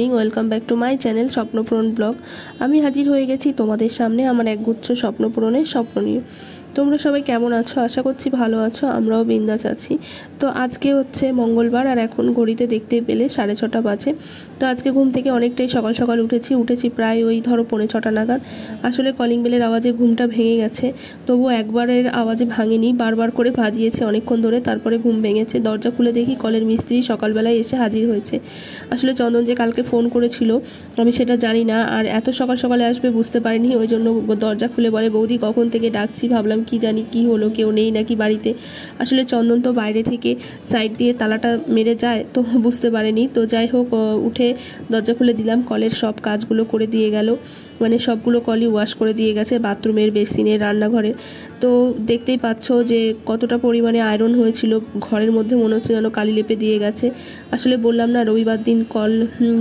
Morning, welcome back to my channel Swapnapuran vlog. আমি হাজির হয়ে গেছি তোমাদের সামনে আমার একগুচ্ছ স্বপ্নপূরণের স্বপ্ন নিয়ে। তোমরা সবাই কেমন আছো? আশা করছি ভালো আছো, আমরাও বিন্দাস আছি। তো আজকে হচ্ছে মঙ্গলবার আর এখন ঘড়িতে দেখতেই পেলে 6:30 বাজে। তো আজকে ঘুম থেকে অনেকটাই সকাল সকাল উঠেছি প্রায় ওই ধরো 6:45 নাগাদ। আসলে কলিং বেলের আওয়াজে ঘুমটা ভেঙে গেছে, তবুও একবারের আওয়াজে ভাঙেনি, বারবার করে বাজিয়েছে অনেকক্ষণ ধরে, তারপরে ঘুম ভেঙেছে। দরজা খুলে দেখি কলের মিস্ত্রি সকালবেলায় এসে হাজির হয়েছে। আসলে চন্দন যে কালকে ফোন করেছিল আমি সেটা জানি না, আর এত সকাল সকালে আসবে বুঝতে পারিনি, ওই জন্য দরজা খুলে বলে বৌদি কখন থেকে ডাকছি, ভাবলাম কি জানি কি হলো, কেউ নেই নাকি বাড়িতে। আসলে চন্দন তো বাইরে থেকে সাইড দিয়ে তালাটা মেরে যায়, তো বুঝতে পারেনি। তো যাই হোক, উঠে দরজা খুলে দিলাম, কলের সব কাজগুলো করে দিয়ে গেল, মানে সবগুলো কলই ওয়াশ করে দিয়ে গেছে, বাথরুমের, বেসিনের, রান্নাঘরের। তো দেখতেই পাচ্ছ যে কতটা পরিমাণে আয়রন হয়েছিল ঘরের মধ্যে, মনে হচ্ছে যেন কালি লেপে দিয়ে গেছে। আসলে বললাম না রবিবার দিন কল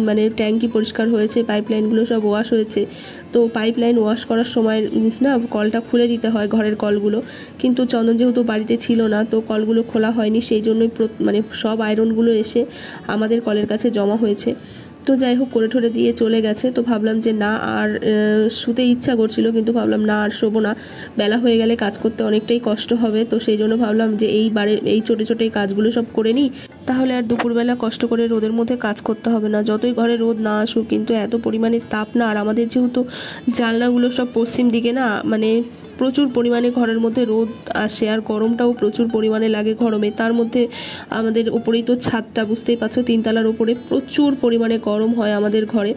মানে ট্যাঙ্কি পরিষ্কার হয়েছে, পাইপলাইনগুলো সব ওয়াশ হয়েছে। তো পাইপলাইন ওয়াশ করার সময় না কলটা খুলে দিতে হয় ঘরের কলগুলো, কিন্তু চন্দন যেহেতু বাড়িতে ছিল না তো কলগুলো খোলা হয়নি, সেই জন্যই মানে সব আয়রনগুলো এসে আমাদের কলের কাছে জমা হয়েছে। তো যাই হোক করে ঠরে দিয়ে চলে গেছে। তো ভাবলাম যে না আর শুতে ইচ্ছা করছিল, কিন্তু ভাবলাম না আর শোবো না, বেলা হয়ে গেলে কাজ করতে অনেকটাই কষ্ট হবে। তো সেই জন্য ভাবলাম যে এই ছোটো ছোটো এই কাজগুলো সব করে নিই, তাহলে আর দুপুরবেলা কষ্ট করে রোদের মধ্যে কাজ করতে হবে না। যতই ঘরে রোদ না আসুক, কিন্তু এত পরিমাণে তাপ না, আর আমাদের যেহেতু জানলাগুলো সব পশ্চিম দিকে না, মানে প্রচুর পরিমাণে ঘরের মধ্যে রোদ আসে, আর গরমটাও প্রচুর পরিমাণে লাগে গরমে। তার মধ্যে আমাদের ওপরেই তো ছাদটা, বুঝতেই পারছো, 3 তলার ওপরে প্রচুর পরিমাণে গরম হয় আমাদের ঘরে।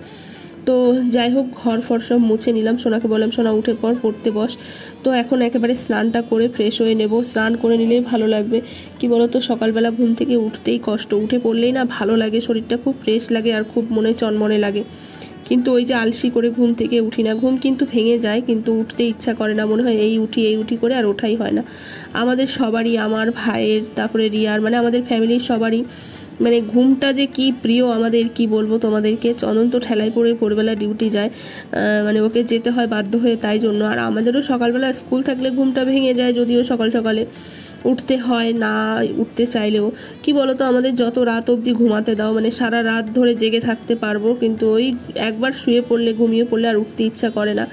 তো যাই হোক ঘর ফর সব মুছে নিলাম, সোনাকে বললাম সোনা উঠে পর পড়তে বস। তো এখন একেবারে স্নানটা করে ফ্রেশ হয়ে নেব, স্নান করে নিলেই ভালো লাগবে। কি বলো তো, সকালবেলা ঘুম থেকে উঠতেই কষ্ট, উঠে পড়লেই না ভালো লাগে, শরীরটা খুব ফ্রেশ লাগে আর খুব মনে চনমনে লাগে। কিন্তু ওই যে আলসি করে ঘুম থেকে উঠি না, ঘুম কিন্তু ভেঙে যায়, কিন্তু উঠতে ইচ্ছা করে না, মনে হয় এই উঠি করে আর ওঠাই হয় না। আমাদের সবারই, আমার ভাইয়ের, তারপরে রিয়ার, মানে আমাদের ফ্যামিলির সবারই মানে ঘুমটা যে কি প্রিয় আমাদের, কি বলবো তোমাদেরকে। চন্দন তো ঠেলায় পড়ে ভোরবেলা ডিউটি যায়, মানে ওকে যেতে হয় বাধ্য হয়ে, তাই জন্য। আর আমাদেরও সকালবেলা স্কুল থাকলে ঘুমটা ভেঙে যায়, যদিও সকাল সকালে উঠতে হয় না উঠতে চাইলেও। কি বলতো, আমাদের যত রাত অবধি ঘুমাতে দাও, মানে সারা রাত ধরে জেগে থাকতে পারবো, কিন্তু ওই একবার শুয়ে পড়লে, ঘুমিয়ে পড়লে আর উঠতে ইচ্ছা করে না।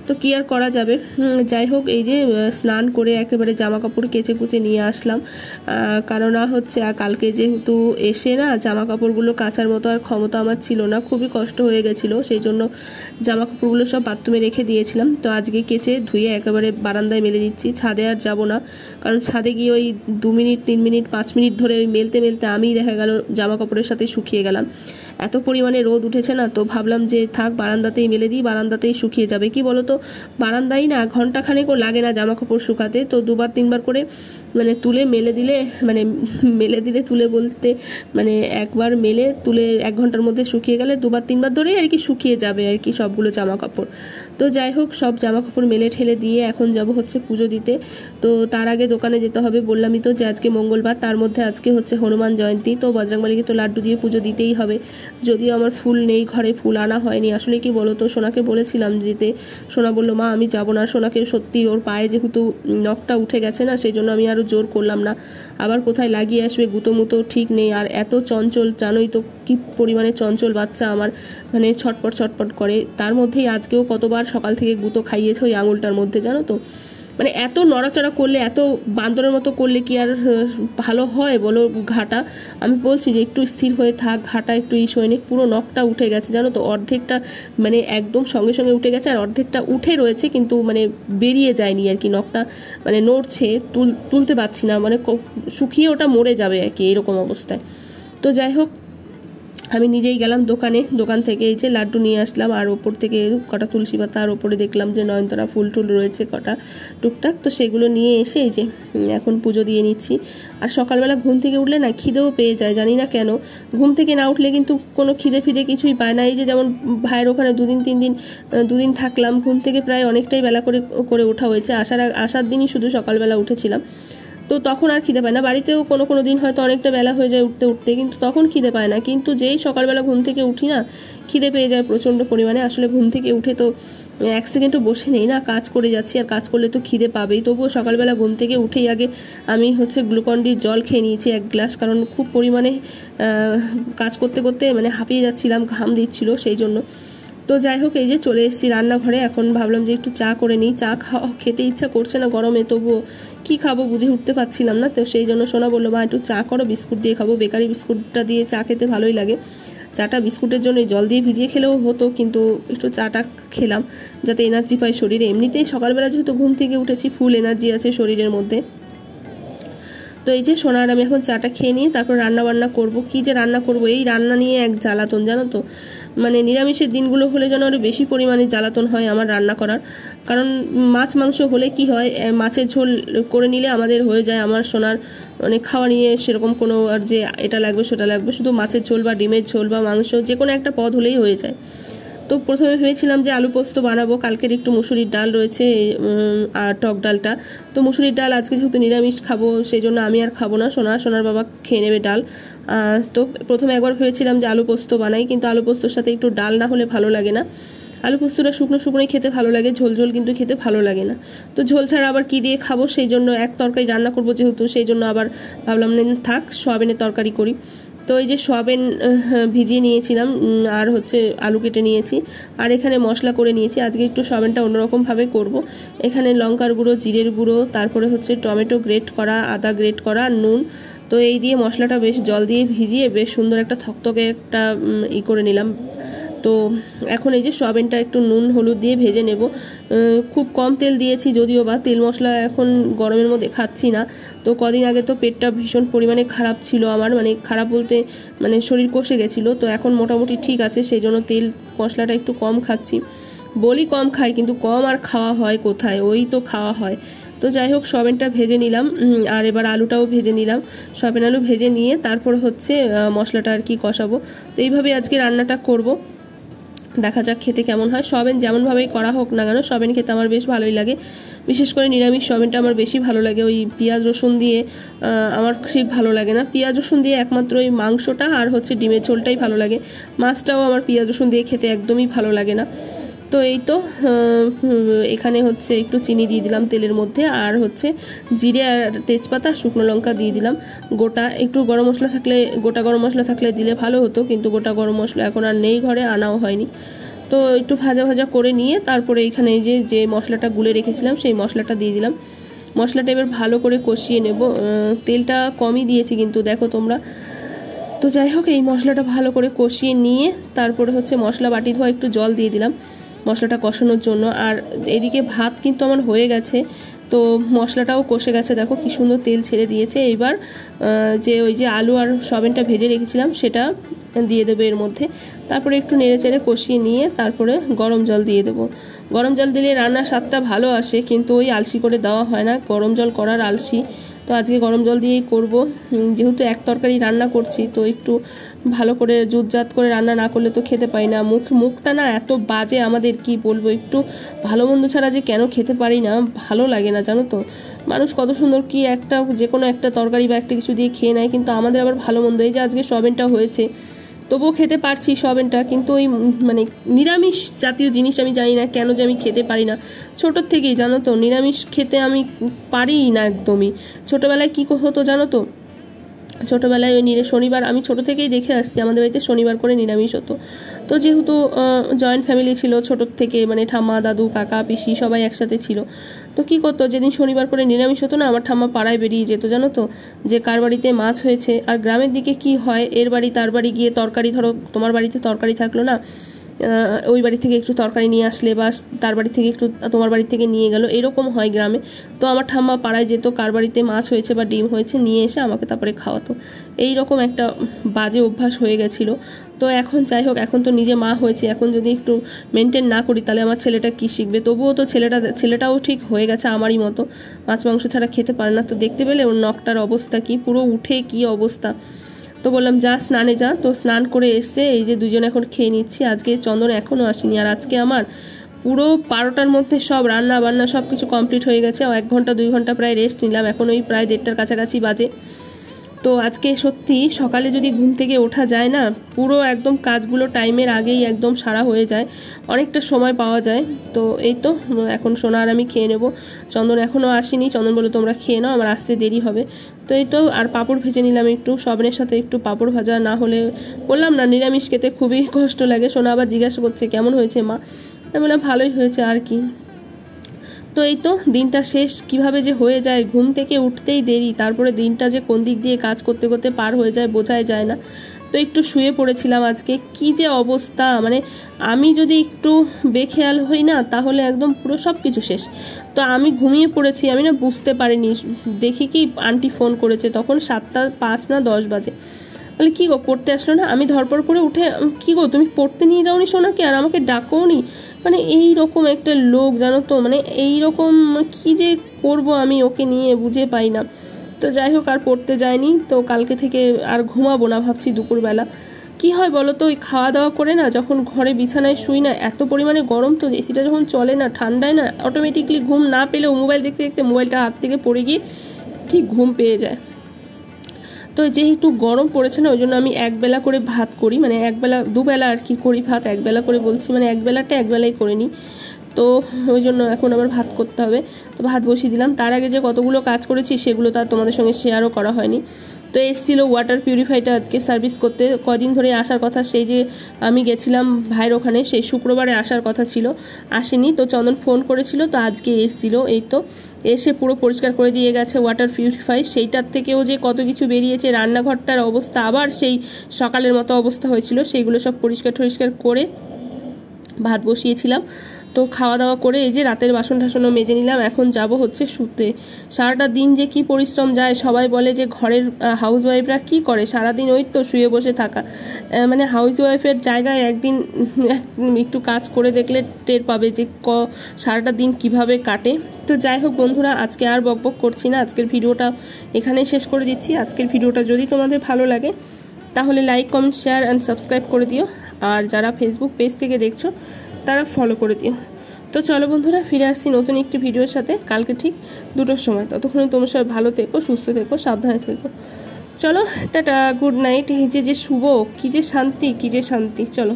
তো কি আর করা যাবে। যাই হোক, এই যে স্নান করে একেবারে জামা কাপড় কেচে কুচে নিয়ে আসলাম, কারণ হচ্ছে কালকে যেহেতু এসে না জামা কাপড়গুলো কাচার মতো আর ক্ষমতা আমার ছিল না, খুবই কষ্ট হয়ে গেছিলো, সেই জন্য জামা কাপড়গুলো সব বাথরুমে রেখে দিয়েছিলাম। তো আজকে কেচে ধুয়ে একেবারে বারান্দায় মেলে দিচ্ছি, ছাদে আর যাব না, কারণ ছাদে গিয়ে ওই 2 মিনিট 3 মিনিট 5 মিনিট ধরে ওই মেলতে আমি দেখা গেল জামা কাপড়ের সাথে শুকিয়ে গেলাম। এত পরিমাণে রোদ উঠেছে না, তো ভাবলাম যে থাক বারান্দাতেই মেলে দিই, বারান্দাতেই শুকিয়ে যাবে। কি বলো তো, বারান্দায় না ঘন্টাখানেকও লাগে না জামা কাপড় শুকাতে, তো 2-3 বার করে মানে তুলে মেলে দিলে, মানে তুলে বলতে মানে একবার মেলে তুলে 1 ঘন্টার মধ্যে শুকিয়ে গেলে 2-3 বার ধরেই আর কি শুকিয়ে যাবে আর কি সবগুলো জামা কাপড়। তো যাই হোক সব জামা কাপড় মেলে ঠেলে দিয়ে এখন যাব হচ্ছে পুজো দিতে। তো তার আগে দোকানে যেতে হবে, বললামই তো যে আজকে মঙ্গলবার, তার মধ্যে আজকে হচ্ছে হনুমান জয়ন্তী, তো বজরংবলীকে তো লাড্ডু দিয়ে পুজো দিতেই হবে। যদিও আমার ফুল নেই ঘরে, ফুল আনা হয়নি। আসলে কি বলো তো, সোনাকে বলেছিলাম যেতে, সোনা বললো মা আমি যাবো না। সোনাকে সত্যি ওর পায়ে যেহেতু নখটা উঠে গেছে না, সেই জন্য আমি আরও জোর করলাম না, আবার কোথায় লাগিয়ে আসবে গুঁতো মুতো ঠিক নেই। আর এত চঞ্চল, জানোই তো কি পরিমাণে চঞ্চল বাচ্চা আমার, মানে ছটপট করে। তার মধ্যেই আজকেও কতবার সকাল থেকে গুঁতো খাইয়েছে ওই আঙুলটার মধ্যে, জানো তো। মানে এত নড়াচড়া করলে, এত বান্দরের মতো করলে কি আর ভালো হয় বলো ঘাটা। আমি বলছি যে একটু স্থির হয়ে থাক, ঘাটা একটু সৈনিক, পুরো নখটা উঠে গেছে জানো তো, অর্ধেকটা মানে একদম সঙ্গে সঙ্গে উঠে গেছে, আর অর্ধেকটা উঠে রয়েছে কিন্তু মানে বেরিয়ে যায়নি আর কি, নখটা মানে নড়ছে, তুলতে পারছি না, মানে শুকিয়ে ওটা মরে যাবে আর কি, এরকম অবস্থায়। তো যাই হোক আমি নিজেই গেলাম দোকান থেকে এই যে লাড্ডু নিয়ে আসলাম, আর ওপর থেকে কটা তুলসী পাতা, আর ওপরে দেখলাম যে নয়নতারা ফুল টুল রয়েছে কটা টুকটাক, তো সেগুলো নিয়ে এসে এই যে এখন পুজো দিয়ে নিচ্ছি। আর সকালবেলা ঘুম থেকে উঠলে না খিদেও পেয়ে যায়, জানি না কেন। ঘুম থেকে না উঠলে কিন্তু কোনো খিদে কিছুই পায় না। এই যে যেমন ভাইয়ের ওখানে 2 দিন থাকলাম, ঘুম থেকে প্রায় অনেকটাই বেলা করে ওঠা হয়েছে, আসার দিনই শুধু সকালবেলা উঠেছিলাম। তো তখন আর খিদে পায় না। বাড়িতেও কোনো কোনো দিন হয়তো অনেকটা বেলা হয়ে যায় উঠতে উঠতে, কিন্তু তখন খিদে পায় না। কিন্তু যেই সকালবেলা ঘুম থেকে উঠি না, খিদে পেয়ে যায় প্রচণ্ড পরিমাণে। আসলে ঘুম থেকে উঠে তো এক সেকেন্ডও বসে নেই না, কাজ করে যাচ্ছি, আর কাজ করলে তো খিদে পাবেই। তবুও সকালবেলা ঘুম থেকে উঠেই আগে আমি গ্লুকন-ডির জল খেয়ে নিয়েছি 1 গ্লাস, কারণ খুব পরিমাণে কাজ করতে করতে হাঁপিয়ে যাচ্ছিলাম, ঘাম দিচ্ছিল সেই জন্য। তো যাই হোক, এই যে চলে এসেছি রান্নাঘরে। এখন ভাবলাম যে একটু চা করে নিই। চা খেতে ইচ্ছা করছে না গরমে, তবুও কী খাবো বুঝে উঠতে পারছিলাম না। তো সেই জন্য সোনা বললো, মা একটু চা করো, বিস্কুট দিয়ে খাবো। বেকারি বিস্কুটটা দিয়ে চা খেতে ভালোই লাগে। চাটা বিস্কুটের জন্য জল দিয়ে ভিজিয়ে খেলেও হতো, কিন্তু একটু চাটা খেলাম যাতে এনার্জি পাই শরীরে। এমনিতেই সকালবেলা যেহেতু ঘুম থেকে উঠেছি, ফুল এনার্জি আছে শরীরের মধ্যে। তো এই যে সোনার আমি এখন চাটা খেয়ে নিয়ে তারপর রান্না বান্না করব। কি যে রান্না করব, এই রান্না নিয়ে এক জ্বালাতন, জানো তো। নিরামিষের দিনগুলো হলে যেন আরও বেশি পরিমাণে জ্বালাতন হয় আমার রান্না করার। কারণ মাছ মাংস হলে কি হয়, মাছের ঝোল করে নিলে আমাদের হয়ে যায়। আমার সোনার খাওয়া নিয়ে সেরকম কোনো আর যে এটা লাগবে সেটা লাগবে, শুধু মাছের ঝোল বা ডিমের ঝোল বা মাংস যে কোনো একটা পদ হলেই হয়ে যায়। তো প্রথমে ভেবেছিলাম যে আলু পোস্ত বানাবো। কালকের একটু মুসুরির ডাল রয়েছে আর টক ডালটা। তো মুসুরির ডাল আজকে যেহেতু নিরামিষ খাবো, সেই জন্য আমি আর খাবো না, সোনার বাবা খেয়ে নেবে ডাল। তো প্রথমে একবার ভেবেছিলাম যে আলু পোস্ত বানাই, কিন্তু আলু পোস্তর সাথে একটু ডাল না হলে ভালো লাগে না। আলু পোস্তটা শুকনো শুকনোই খেতে ভালো লাগে, ঝোল ঝোল কিন্তু খেতে ভালো লাগে না। তো ঝোল ছাড়া আবার কি দিয়ে খাবো, সেই জন্য এক তরকারি রান্না করবো যেহেতু, সেই জন্য আবার ভাবলাম থাক সয়াবিনের তরকারি করি। তো এই যে সয়াবিন ভিজিয়ে নিয়েছিলাম, আর আলু কেটে নিয়েছি, আর এখানে মশলা করে নিয়েছি। আজকে একটু সয়াবিনটা অন্যরকমভাবে করব। এখানে লঙ্কার গুঁড়ো, জিরের গুঁড়ো, তারপরে টমেটো গ্রেট করা, আদা গ্রেট করা, নুন। তো এই দিয়ে মশলাটা বেশ জল দিয়ে ভিজিয়ে বেশ সুন্দর একটা থকথকে একটা করে নিলাম। তো এখন এই যে সয়াবিনটা একটু নুন হলুদ দিয়ে ভেজে নেব। খুব কম তেল দিয়েছি, যদিও বা তেল মশলা এখন গরমের মধ্যে খাচ্ছি না। তো কদিন আগে তো পেটটা ভীষণ পরিমাণে খারাপ ছিল আমার, খারাপ বলতে শরীর কষে গেছিলো। তো এখন মোটামুটি ঠিক আছে, সেই জন্য তেল মশলাটা একটু কম খাচ্ছি। বলি কম খাই, কিন্তু কম আর খাওয়া হয় কোথায়, ওই তো খাওয়া হয়। তো যাই হোক, সয়াবিনটা ভেজে নিলাম, আর এবার আলুটাও ভেজে নিলাম। সয়াবিন আলু ভেজে নিয়ে তারপর মশলাটা আর কি কষাবো। তো এইভাবে আজকে রান্নাটা করব। দেখা যাক খেতে কেমন হয়। সয়াবিন যেমনভাবেই করা হোক না কেন, সয়াবিন খেতে আমার বেশ ভালোই লাগে। বিশেষ করে নিরামিষ সয়াবিনটা আমার বেশি ভালো লাগে। ওই পেঁয়াজ রসুন দিয়ে আমার ঠিক ভালো লাগে না। পেঁয়াজ রসুন দিয়ে একমাত্র ওই মাংসটা আর ডিমের ঝোলটাই ভালো লাগে। মাছটাও আমার পেঁয়াজ রসুন দিয়ে খেতে একদমই ভালো লাগে না। তো এই তো এখানে একটু চিনি দিয়ে দিলাম তেলের মধ্যে, আর জিরে আর তেজপাতা শুকনো লঙ্কা দিয়ে দিলাম গোটা। একটু গরম মশলা থাকলে, গোটা গরম মশলা থাকলে দিলে ভালো হতো, কিন্তু গোটা গরম মশলা এখন আর নেই ঘরে, আনাও হয়নি। তো একটু ভাজা ভাজা করে নিয়ে তারপরে এখানে এই যে মশলাটা গুলে রেখেছিলাম সেই মশলাটা দিয়ে দিলাম। মশলাটা এবার ভালো করে কষিয়ে নেব। তেলটা কমই দিয়েছি কিন্তু দেখো তোমরা। তো যাই হোক, এই মশলাটা ভালো করে কষিয়ে নিয়ে তারপরে মশলা বাটি ধোয়া একটু জল দিয়ে দিলাম মশলাটা কষানোর জন্য। আর এদিকে ভাত কিন্তু আমার হয়ে গেছে, তো মশলাটাও কষে গেছে, দেখো কি সুন্দর তেল ছেড়ে দিয়েছে। এবার ওই যে আলু আর সয়াবিনটা ভেজে রেখেছিলাম সেটা দিয়ে দেবো এর মধ্যে। তারপরে একটু নেড়ে চেড়ে কষিয়ে নিয়ে তারপরে গরম জল দিয়ে দেবো। গরম জল দিলে রান্নার স্বাদটা ভালো আসে, কিন্তু ওই আলসি করে দেওয়া হয় না, গরম জল করার আলসি। তো আজকে গরম জল দিয়েই করব, যেহেতু এক তরকারি রান্না করছি। তো একটু ভালো করে জুতজাত করে রান্না না করলে তো খেতে পাই না। মুখটা না এত বাজে আমাদের, কি বলবো। একটু ভালো মন্দ ছাড়া যে কেন খেতে পারি না, ভালো লাগে না, জানো তো। মানুষ কত সুন্দর কি একটা যে কোনো একটা তরকারি বা একটা কিছু দিয়ে খেয়ে নেয়, কিন্তু আমাদের আবার ভালো মন্দ। এই যে আজকে সয়াবিনটা হয়েছে, তবুও খেতে পারছি সয়াবিনটা, কিন্তু ওই নিরামিষ জাতীয় জিনিস আমি জানি না কেন যে আমি খেতে পারি না ছোটোর থেকেই, জানো তো। নিরামিষ খেতে আমি পারি না একদমই। ছোটোবেলায় কী হতো জানো তো, ছোটোবেলায় ওই শনিবার, আমি ছোটো থেকেই দেখে আসছি আমাদের বাড়িতে শনিবার করে নিরামিষ হতো। তো যেহেতু জয়েন্ট ফ্যামিলি ছিল ছোটোর থেকে, ঠাম্মা দাদু কাকা পিসি সবাই একসাথে ছিল। তো কী করতো, যেদিন শনিবার করে নিরামিষ হতো না, আমার ঠাম্মা পাড়ায় বেরিয়ে যেত, জানো তো, যে কার বাড়িতে মাছ হয়েছে। আর গ্রামের দিকে কি হয়, এর বাড়ি তার বাড়ি গিয়ে তরকারি, ধরো তোমার বাড়িতে তরকারি থাকলো না, ওই বাড়ি থেকে একটু তরকারি নিয়ে আসলে, বা তার বাড়ি থেকে একটু তোমার বাড়ি থেকে নিয়ে গেল, এরকম হয় গ্রামে। তো আমার ঠাম্মা পাড়ায় যেত, কার বাড়িতে মাছ হয়েছে বা ডিম হয়েছে নিয়ে এসে আমাকে তারপরে খাওয়াতো। এই রকম একটা বাজে অভ্যাস হয়ে গেছিলো। তো এখন যাই হোক, এখন তো নিজে মা হয়েছে, এখন যদি একটু মেনটেন না করি তাহলে আমার ছেলেটা কী শিখবে। তবুও তো ছেলেটাও ঠিক হয়ে গেছে আমারই মতো, মাছ মাংস ছাড়া খেতে পারে না। তো দেখতে পেলে ওর নখটার অবস্থা কি, পুরো উঠে কি অবস্থা। তো বললাম যা স্নানে যা। তো স্নান করে এসে এই যে দুজন এখন খেয়ে নিচ্ছি। আজকে চন্দন এখনও আসেনি, আর আজকে আমার পুরো 12টার মধ্যে সব রান্না বান্না সব কিছু কমপ্লিট হয়ে গেছে। 1 ঘন্টা 2 ঘন্টা প্রায় রেস্ট নিলাম, এখন ওই প্রায় 1:30টার কাছাকাছি বাজে। তো আজকে সত্যি সকালে যদি ঘুম থেকে ওঠা যায় না, পুরো একদম কাজগুলো টাইমের আগেই একদম সারা হয়ে যায়, অনেকটা সময় পাওয়া যায়। তো এই তো এখন সোনা আর আমি খেয়ে নেব। চন্দন এখনও আসেনি, চন্দন বলে তোমরা খেয়ে নাও, আমার আসতে দেরি হবে। তো এই তো আর পাঁপড় ভেজে নিলাম একটু, সবনের সাথে একটু পাঁপড় ভাজা না হলে বললাম না নিরামিষ খেতে খুবই কষ্ট লাগে। সোনা আবার জিজ্ঞাসা করছে কেমন হয়েছে মা, আমি বললাম ভালোই হয়েছে আর কি। তো এই তো দিনটা শেষ কিভাবে যে হয়ে যায়, ঘুম থেকে উঠতেই দেরি, তারপরে দিনটা যে কোন দিক দিয়ে কাজ করতে করতে পার হয়ে যায় বোঝাই যায় না। তো একটু শুয়ে পড়েছিলাম আজকে, কি যে অবস্থা, মানে আমি যদি একটু বেখেয়াল হই না তাহলে একদম পুরো সব কিছু শেষ। তো আমি ঘুমিয়ে পড়েছি, আমি না বুঝতে পারিনি, দেখি কি আন্টি ফোন করেছে, তখন 7টা 5 না 10 বাজে। বলে কী গো পড়তে আসলো না? আমি ধরপড় করে উঠে কী গো তুমি পড়তে নিয়ে যাওনি সোনাকে, আর আমাকে ডাকোও নি? মানে এই রকম একটা লোক জানো তো, মানে এই রকম কী যে করব আমি ওকে নিয়ে বুঝে পাই না। তো যাই হোক আর পড়তে যায়নি। তো কালকে থেকে আর ঘুমাবো না ভাবছি দুপুরবেলা। কি হয় বলো তো, ওই খাওয়া দাওয়া করে না যখন ঘরে বিছানায় শুই না, এত পরিমাণে গরম, তো এসিটা যখন চলে না ঠান্ডায় না অটোমেটিকলি ঘুম না পেলেও মোবাইল দেখতে দেখতে মোবাইলটা হাত থেকে পড়ে গিয়ে ঠিক ঘুম পেয়ে যায়। তো যেহেতু গরম পড়েছে না, ওই জন্য আমি একবেলা করে ভাত করি, মানে একবেলা দুবেলা আর কি করি ভাত, একবেলা করে বলছি মানে একবেলাটা একবেলাই করে নিই। তো ওই জন্য এখন আবার ভাত করতে হবে। তো ভাত বসিয়ে দিলাম। তার আগে যে কতগুলো কাজ করেছি সেগুলো তো আর তোমাদের সঙ্গে শেয়ারও করা হয়নি। তো এসেছিলো ওয়াটার পিউরিফাইটা আজকে সার্ভিস করতে, কদিন ধরে আসার কথা, সেই যে আমি গেছিলাম ভাইয়ের ওখানে, সেই শুক্রবারে আসার কথা ছিল, আসেনি। তো চন্দন ফোন করেছিল, তো আজকে এসেছিলো। এই তো এসে পুরো পরিষ্কার করে দিয়ে গেছে ওয়াটার পিউরিফাই। সেইটার থেকেও যে কত কিছু বেরিয়েছে, রান্নাঘরটার অবস্থা আবার সেই সকালের মতো অবস্থা হয়েছিল, সেইগুলো সব পরিষ্কার করে ভাত বসিয়েছিলাম। তো খাওয়া দাওয়া করে এই যে রাতের বাসন টাসনও মেজে নিলাম, এখন যাব হচ্ছে শুতে। সারাটা দিন যে কি পরিশ্রম যায়, সবাই বলে যে ঘরের হাউস ওয়াইফরা কী করে সারাদিন, ওই তো শুয়ে বসে থাকা। মানে হাউস ওয়াইফের জায়গায় একদিন একটু কাজ করে দেখলে টের পাবে যে সারাটা দিন কিভাবে কাটে। তো যাই হোক বন্ধুরা, আজকে আর বকবক করছি না, আজকের ভিডিওটা এখানেই শেষ করে দিচ্ছি। আজকের ভিডিওটা যদি তোমাদের ভালো লাগে তাহলে like comment share and subscribe করে দিও, আর যারা ফেসবুক পেজ থেকে দেখছো তারা ফলো করে দিও। তো চলো বন্ধুরা, ফিরে আসছি নতুন একটি ভিডিওর সাথে কালকে ঠিক 2টোর সময়। ততক্ষণে তোমরা সবাই ভালো থেকো, সুস্থ থেকো, সাবধানে থেকো। চলো টাটা, গুড নাইট। এই যে শুভ, কি যে শান্তি, কি যে শান্তি। চলো।